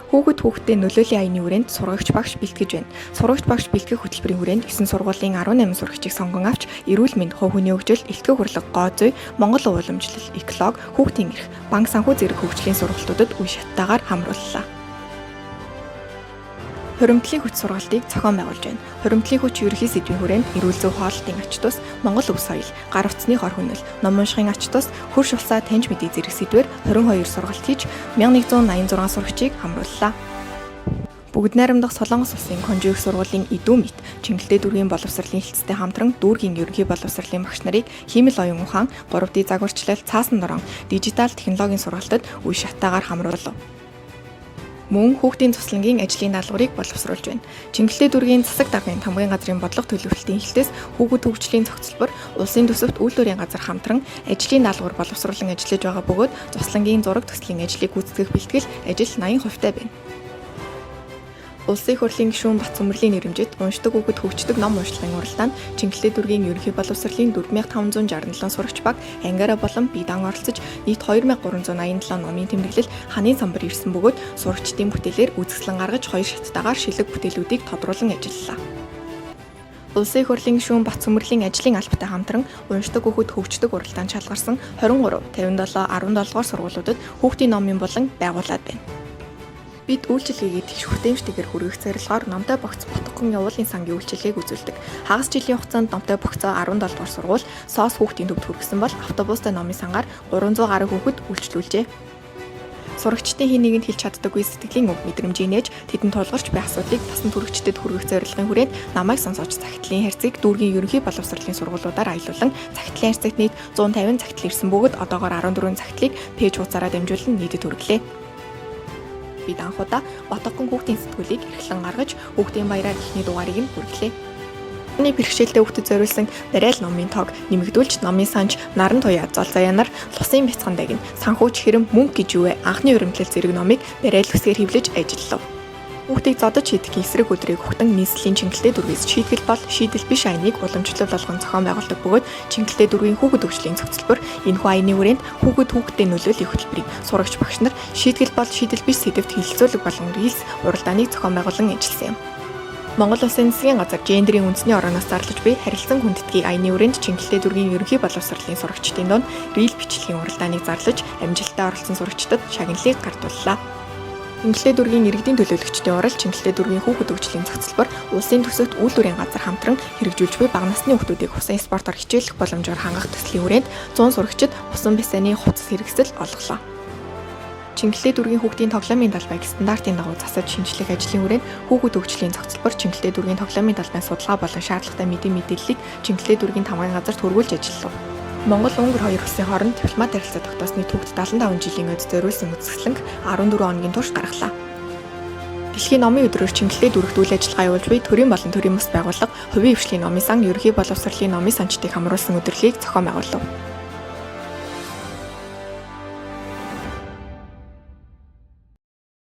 Хүүхэдтэй нөлөөллийн аяны хүрээнд сургагч багш бэлтгэж байна. Сургагч багш бэлтгэх хөтөлбөрийн хүрээнд 9 сургуулийн 18 сурагчийг сонгон авч эрүүл мэнд, хувь хүний хөгжил, элтгэх хурлаг, гоо зүй, Монгол ууламжлал, эколог, хүүхдийн эрх, банк санхүү зэрэг хөгжлийн сургалтуудад үе шаттайгаар хамрууллаа. Хуримтлалын хүч сургалтыг зохион байгуулж байна. Хуримтлалын хүч ерөнхий сэдвийн хүрээнд эрүүл зөв хооллолтын ач тус, Монгол өв соёл, гар утасны хор хүнэл, ном уншихын ач тус, хөрш улсаа таньж мэдээ зэрэг сэдвээр 22 сургалт хийж 1186 сурагчийг хамрууллаа. Бүгд найрамдах Солонгос улсын Конжиг сургуулийн Идүү мэт Чингэлтэй дүүргийн боловсролын хэлтстэй хамтран дүүргийн ерөнхий боловсролын багш нарыг хиймэл оюун ухаан, 3D загварчлал, цаасан дорон, дижитал технологийн сургалтад үе шаттайгаар хамруулав. Мөн хүүхдийн цуслангийн ажлын даалгаврыг боловсруулж байна. Чингэлтэй дүүргийн засаг даргын тамгын газрын бодлого төлөвлөлтийн хэлтээс хүүхэд хөгжлийн зохицолбор улсын төсөвт үйлдвэрийн газар хамтран ажлын даалгавар боловсруулан ажиллаж байгаа бөгөөд цуслангийн зураг төслийн ажлыг гүйцэтгэх бэлтгэл ажил 80% байна. Улсын хурлын гишүүн Батцөмөрлийн нэрэмжит уншдаг хүүхэд хөгждөг ном уншлагын уралдаанд Чингэлтэй дүүргийн ерөнхий боловсролын 4567 сурагч баг ангиараа болон бие даан оролцож нийт 2387 номын тэмдэглэл ханын самбар ирсэн бөгөөд сурагчдын бүтээлээр үзэсгэлэн гаргаж 2 шаттайгаар шилэг бүтээлүүдийг тодруулан ажиллалаа. Улсын хурлын гишүүн Батцөмөрлийн ажлын албатай хамтран уншдаг хүүхэд хөгждөг уралдаанд шалгарсан 23, 57, 17 дугаар сургуулиудад хүүхдийн номын болон байгуулад байна. Бид үйлчилгээгээ тэгш хүртээмжтэйгээр хүргэх зорилгоор номтой богц ботгон явуулын сангийн үйлчилгээг үзүүлдэг. Хагас жилийн хугацаанд номтой богцоо 17 дугаар сургууль СОС хүүхдийн төвд хүргэсэн бол автобустай номын сангаар 300 гаруй хүүхэд үйлчлүүлжээ. Сурагчдын хин нэгэнд хэлж чаддаггүй сэтгэлийн үг мэдрэмжийг нээж тэдэнд тулгарч байх асуудлыг тасн түрэгчдэд хүргэх зорилгын хүрээнд намайг сонсож захидлын харьцыг дүүргийн ерөнхий боловсролын сургуулиудаар аялуулан захидлын харьцагт нийт 150 захидал ирсэн бөгөөд одоогоор 14 захидлыг пэйж хуудасаараа дамжуулан нийтэд хүргэлээ. Бид анхудаа Ботгон хүүхдийн сэтгүүлийг эрхлэн гаргаж хүүхдийн баяраар ихний дугаарыг нь хүргэлээ. Оны бэрхшээлтэй хүүхдэд зориулсан барайл номын тоог нэмэгдүүлж номын санж, наран туяа, зол заяанаар лусын бяцхан дагин, санхүүч хэрэм мөнгө гэж юу вэ? Анхны урамтлал зэрэг номыг барайл үсгээр хэвлэж ажиллав. Хүүхдийг зодож шийдэх эсрэг өдрийг хүүхдэн нийслэлийн Чингэлтэй дүүргээс шийтгэл бол шийдэл биш аяныг уламжлал болгон зохион байгуулдаг бөгөөд Чингэлтэй дүүргийн хүүхэд хөгжлийн зохицолбор энэхүү аяны хүрээнд хүүхэдтэй нөлөөллийн хөтөлбөрийг сурагч багш нар шийтгэл бол шийдэл биш сэдвт хэлэлцүүлэг болгон рилс уралдааныг зохион байгуулан ажилласан юм. Монгол Улсын засгийн газар гендерийн үндэсний орооноос зарлаж буй харилцан хүндэтгэхийн аяны хүрээнд Чингэлтэй дүүргийн ерөнхий боловсролын сурагчдын донд рил бичлэгийн уралдааныг зарлаж амжилттай оролцсон сурагчдад шагналыг гардууллаа. Чингэлтэй дүүргийн иргэдийн төлөөлөгчдийн урал Чингэлтэй дүүргийн хүүхэд хөгжлийн зохицолбор улсын төсөвт үйлдвэрийн газар хамтран хэрэгжүүлж буй бага насны хүүхдүүдийг усан спортоор хичээлэх боломжоор хангах төслийн хүрээнд 100 сурагчид усан бассейны хувцас хэрэгсэл олголоо. Чингэлтэй дүүргийн хүүхдийн тоглоомын талбайг стандартын дагуу засаж шинжлэх ажлын хүрээнд хүүхэд хөгжлийн зохицолбор Чингэлтэй дүүргийн тоглоомын талбайн судалгаа болон шаардлагатай мэдээллийг Чингэлтэй дүүргийн тамгын газарт хөрвүүлж ажиллав. Монгол Унгар хоёр улсын хооронд дипломат харилцаа тогтоосны түүхт 75 жилийн өд зориулсан үзэсгэлэнг 14 хоногийн турш гаргалаа. Дэлхийн номын өдрөөр Чингэлтэй дүүрэгт үйл ажиллагаа явуулж буй төрийн болон төрийн бус байгууллага хувийн хвшлийн номын сан ерөнхий боловсролын номын санчдыг хамруулсан өдөрлөгийг зохион байгуулав.